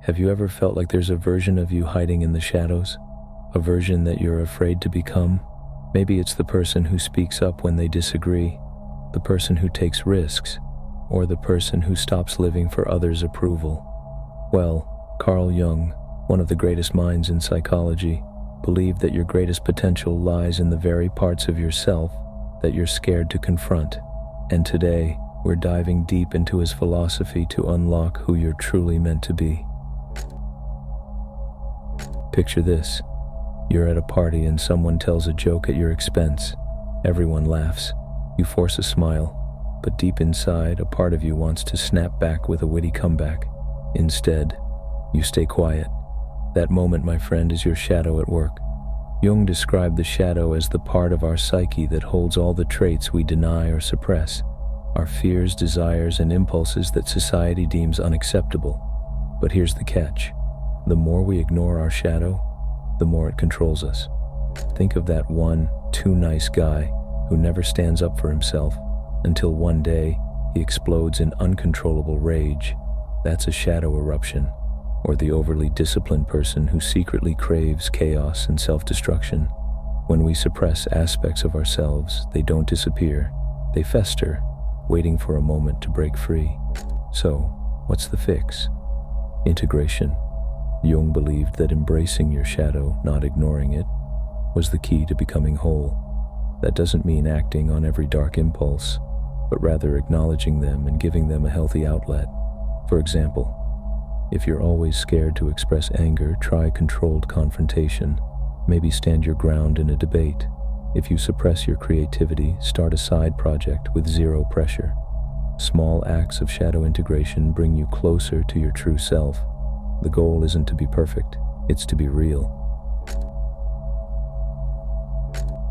Have you ever felt like there's a version of you hiding in the shadows? A version that you're afraid to become? Maybe it's the person who speaks up when they disagree, the person who takes risks, or the person who stops living for others' approval. Well, Carl Jung, one of the greatest minds in psychology, believed that your greatest potential lies in the very parts of yourself that you're scared to confront. And today, we're diving deep into his philosophy to unlock who you're truly meant to be. Picture this. You're at a party and someone tells a joke at your expense. Everyone laughs. You force a smile, but deep inside, a part of you wants to snap back with a witty comeback. Instead, you stay quiet. That moment, my friend, is your shadow at work. Jung described the shadow as the part of our psyche that holds all the traits we deny or suppress, our fears, desires, and impulses that society deems unacceptable. But here's the catch. The more we ignore our shadow, the more it controls us. Think of that one too nice guy who never stands up for himself until one day he explodes in uncontrollable rage. That's a shadow eruption. Or the overly disciplined person who secretly craves chaos and self-destruction. When we suppress aspects of ourselves, they don't disappear. They fester, waiting for a moment to break free. So, what's the fix? Integration. Jung believed that embracing your shadow, not ignoring it, was the key to becoming whole. That doesn't mean acting on every dark impulse, but rather acknowledging them and giving them a healthy outlet. For example, if you're always scared to express anger, try controlled confrontation. Maybe stand your ground in a debate. If you suppress your creativity, start a side project with zero pressure. Small acts of shadow integration bring you closer to your true self. The goal isn't to be perfect, it's to be real.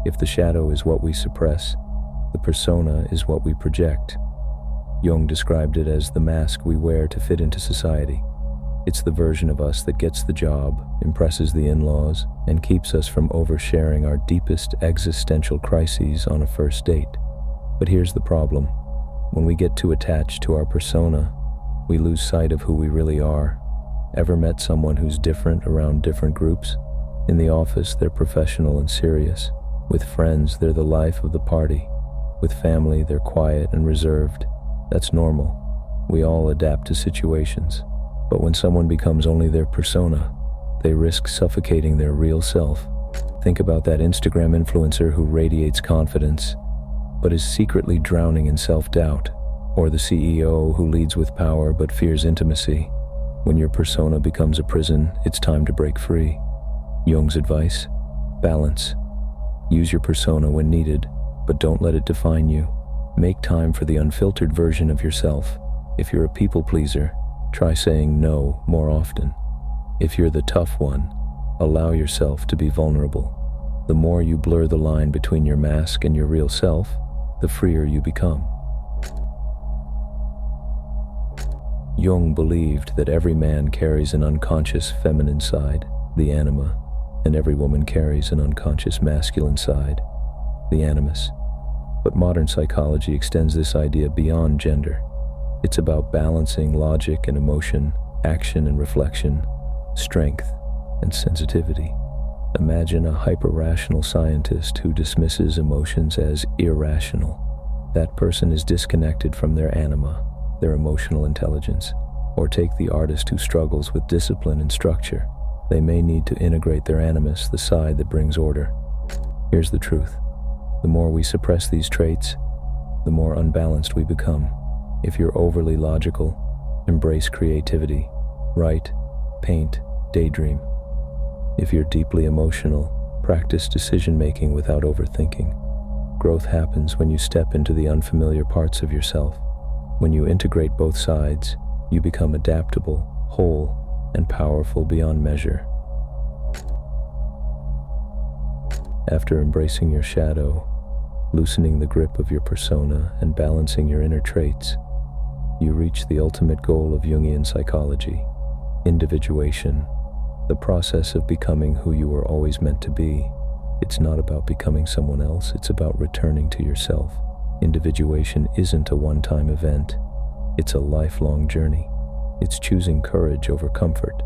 If the shadow is what we suppress, the persona is what we project. Jung described it as the mask we wear to fit into society. It's the version of us that gets the job, impresses the in-laws, and keeps us from oversharing our deepest existential crises on a first date. But here's the problem. When we get too attached to our persona, we lose sight of who we really are. Ever met someone who's different around different groups? In the office, they're professional and serious. With friends, they're the life of the party. With family, they're quiet and reserved. That's normal. We all adapt to situations. But when someone becomes only their persona, they risk suffocating their real self. Think about that Instagram influencer who radiates confidence, but is secretly drowning in self-doubt, or the CEO who leads with power but fears intimacy. When your persona becomes a prison, it's time to break free. Jung's advice? Balance. Use your persona when needed, but don't let it define you. Make time for the unfiltered version of yourself. If you're a people pleaser, try saying no more often. If you're the tough one, allow yourself to be vulnerable. The more you blur the line between your mask and your real self, the freer you become. Jung believed that every man carries an unconscious feminine side, the anima, and every woman carries an unconscious masculine side, the animus. But modern psychology extends this idea beyond gender. It's about balancing logic and emotion, action and reflection, strength and sensitivity. Imagine a hyper-rational scientist who dismisses emotions as irrational. That person is disconnected from their anima, their emotional intelligence. Or take the artist who struggles with discipline and structure. They may need to integrate their animus, the side that brings order. Here's the truth. The more we suppress these traits, the more unbalanced we become. If you're overly logical, embrace creativity. Write, paint, daydream. If you're deeply emotional, practice decision-making without overthinking. Growth happens when you step into the unfamiliar parts of yourself. When you integrate both sides, you become adaptable, whole, and powerful beyond measure. After embracing your shadow, loosening the grip of your persona, and balancing your inner traits, you reach the ultimate goal of Jungian psychology, individuation, the process of becoming who you were always meant to be. It's not about becoming someone else, it's about returning to yourself. Individuation isn't a one-time event, it's a lifelong journey. It's choosing courage over comfort,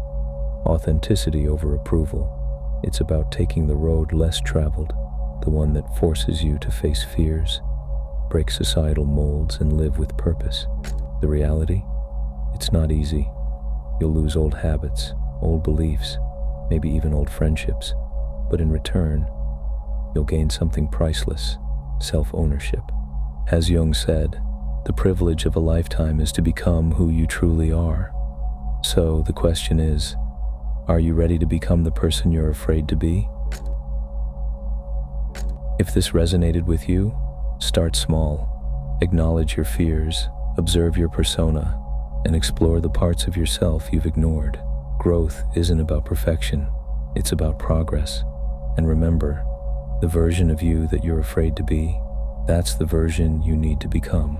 authenticity over approval. It's about taking the road less traveled, the one that forces you to face fears, break societal molds, and live with purpose. The reality? It's not easy. You'll lose old habits, old beliefs, maybe even old friendships. But in return, you'll gain something priceless: self-ownership. As Jung said, the privilege of a lifetime is to become who you truly are. So the question is, are you ready to become the person you're afraid to be? If this resonated with you, start small. Acknowledge your fears, observe your persona, and explore the parts of yourself you've ignored. Growth isn't about perfection, it's about progress. And remember, the version of you that you're afraid to be, that's the version you need to become.